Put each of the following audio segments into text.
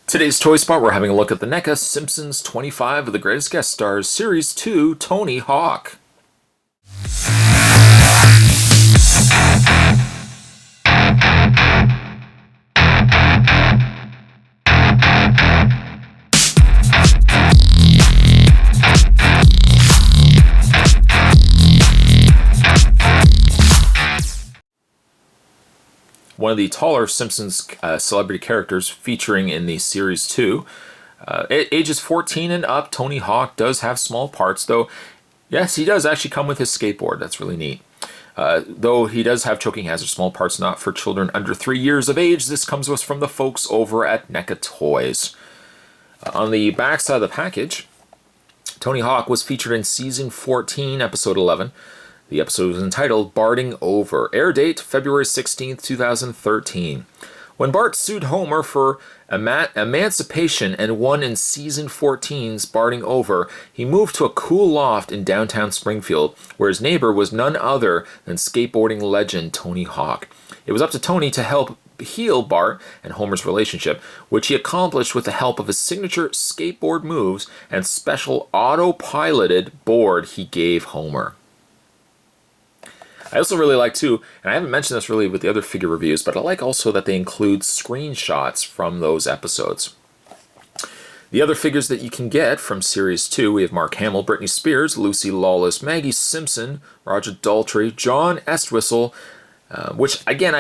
Today's Toy Spot, we're having a look at the NECA Simpsons 25 of the Greatest Guest Stars, Series 2, Tony Hawk. One of the taller Simpsons celebrity characters featuring in the Series 2. Ages 14 and up, Tony Hawk does have small parts, though. Yes, he does actually come with his skateboard. That's really neat. Though he does have choking hazard small parts not for children under 3 years of age. This comes to us from the folks over at NECA Toys. On the back side of the package, Tony Hawk was featured in Season 14, Episode 11. The episode was entitled Barding Over. Air date February 16th, 2013. When Bart sued Homer for emancipation and won in Season 14's Barding Over, he moved to a cool loft in downtown Springfield, where his neighbor was none other than skateboarding legend Tony Hawk. It was up to Tony to help heal Bart and Homer's relationship, which he accomplished with the help of his signature skateboard moves and special auto-piloted board he gave Homer. I also really like, too, and I haven't mentioned this really with the other figure reviews, but I like also that they include screenshots from those episodes. The other figures that you can get from Series 2, we have Mark Hamill, Britney Spears, Lucy Lawless, Maggie Simpson, Roger Daltrey, John Entwistle, which, again,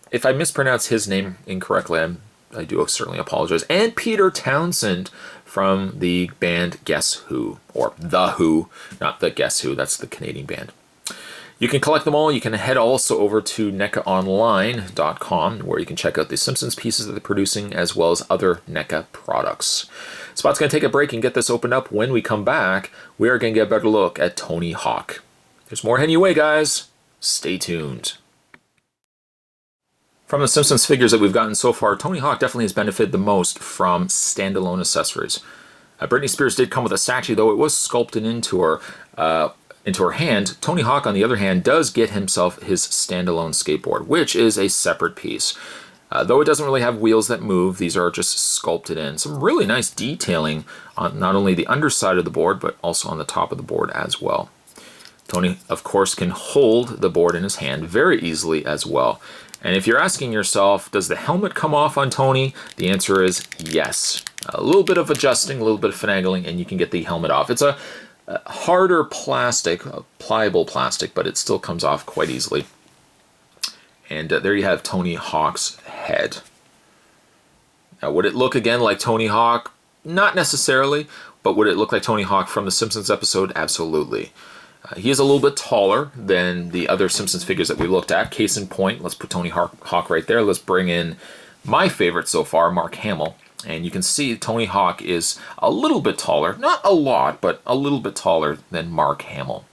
if I mispronounce his name incorrectly, I do certainly apologize, and Peter Townsend from the band Guess Who, or The Who, not the Guess Who, that's the Canadian band. You can collect them all. You can head also over to NECAonline.com, where you can check out the Simpsons pieces that they're producing, as well as other NECA products. Spot's going to take a break and get this opened up. When we come back, we are going to get a better look at Tony Hawk. There's more heading your way, guys. Stay tuned. From the Simpsons figures that we've gotten so far, Tony Hawk definitely has benefited the most from standalone accessories. Britney Spears did come with a statue, though it was sculpted into her hand. Tony Hawk, on the other hand, does get himself his standalone skateboard, which is a separate piece. Though it doesn't really have wheels that move, these are just sculpted in. Some really nice detailing on not only the underside of the board, but also on the top of the board as well. Tony, of course, can hold the board in his hand very easily as well. And if you're asking yourself, does the helmet come off on Tony? The answer is yes. A little bit of adjusting, a little bit of finagling, and you can get the helmet off. It's a harder plastic, pliable plastic, but it still comes off quite easily. And there you have Tony Hawk's head. Now, would it look again like Tony Hawk? Not necessarily, but would it look like Tony Hawk from the Simpsons episode? Absolutely. He is a little bit taller than the other Simpsons figures that we looked at. Case in point, let's put Tony Hawk right there. Let's bring in my favorite so far, Mark Hamill. And you can see Tony Hawk is a little bit taller, not a lot, but a little bit taller than Mark Hamill.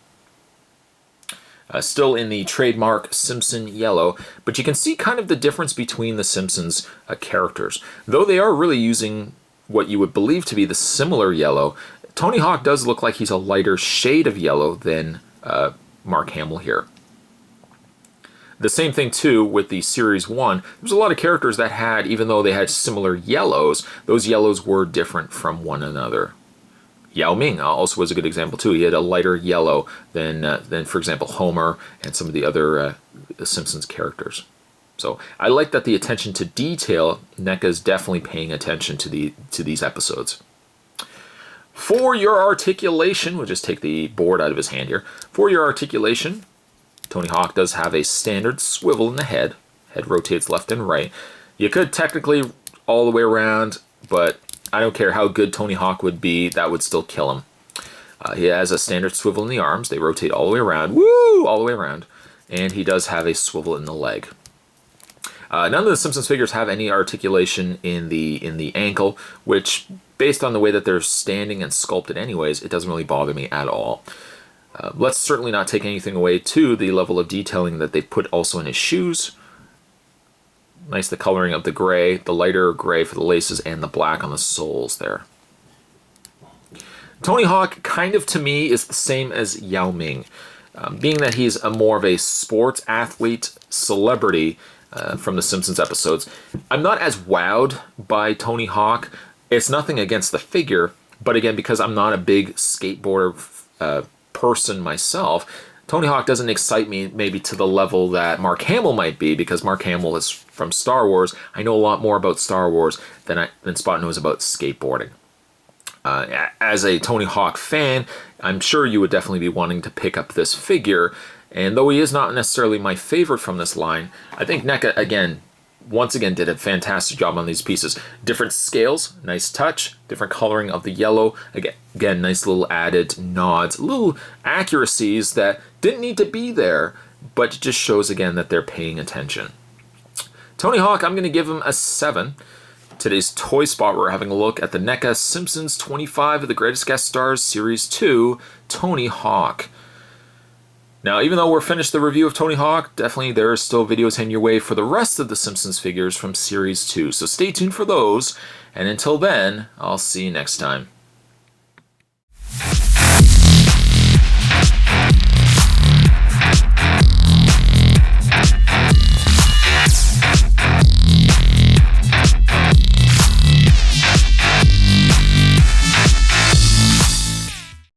Still in the trademark Simpson yellow, but you can see kind of the difference between the Simpsons characters. Though they are really using what you would believe to be the similar yellow, Tony Hawk does look like he's a lighter shade of yellow than Mark Hamill here. The same thing, too, with the Series 1. There's a lot of characters that had, even though they had similar yellows, those yellows were different from one another. Yao Ming also was a good example, too. He had a lighter yellow than for example, Homer and some of the other Simpsons characters. So I like that the attention to detail, NECA is definitely paying attention to these episodes. For your articulation, we'll just take the board out of his hand here. For your articulation, Tony Hawk does have a standard swivel in the head. Head rotates left and right. You could technically all the way around, but I don't care how good Tony Hawk would be, that would still kill him. He has a standard swivel in the arms. They rotate all the way around. Woo! All the way around. And he does have a swivel in the leg. None of the Simpsons figures have any articulation in the ankle, which, based on the way that they're standing and sculpted anyways, it doesn't really bother me at all. Let's certainly not take anything away to the level of detailing that they put also in his shoes. Nice the coloring of the gray, the lighter gray for the laces, and the black on the soles there. Tony Hawk, kind of to me, is the same as Yao Ming. Being that he's more of a sports athlete celebrity, from the Simpsons episodes. I'm not as wowed by Tony Hawk. It's nothing against the figure, but again, because I'm not a big skateboarder person myself, Tony Hawk doesn't excite me maybe to the level that Mark Hamill might be, because Mark Hamill is from Star Wars. I know a lot more about Star Wars than Spot knows about skateboarding. As a Tony Hawk fan, I'm sure you would definitely be wanting to pick up this figure. And though he is not necessarily my favorite from this line, I think NECA, once again, did a fantastic job on these pieces. Different scales, nice touch, different coloring of the yellow. Again, nice little added nods, little accuracies that didn't need to be there, but it just shows again that they're paying attention. Tony Hawk, I'm going to give him a 7. Today's Toy Spot, we're having a look at the NECA Simpsons 25 of the Greatest Guest Stars Series 2, Tony Hawk. Now, even though we're finished the review of Tony Hawk, definitely there are still videos heading your way for the rest of the Simpsons figures from Series 2. So stay tuned for those, and until then, I'll see you next time.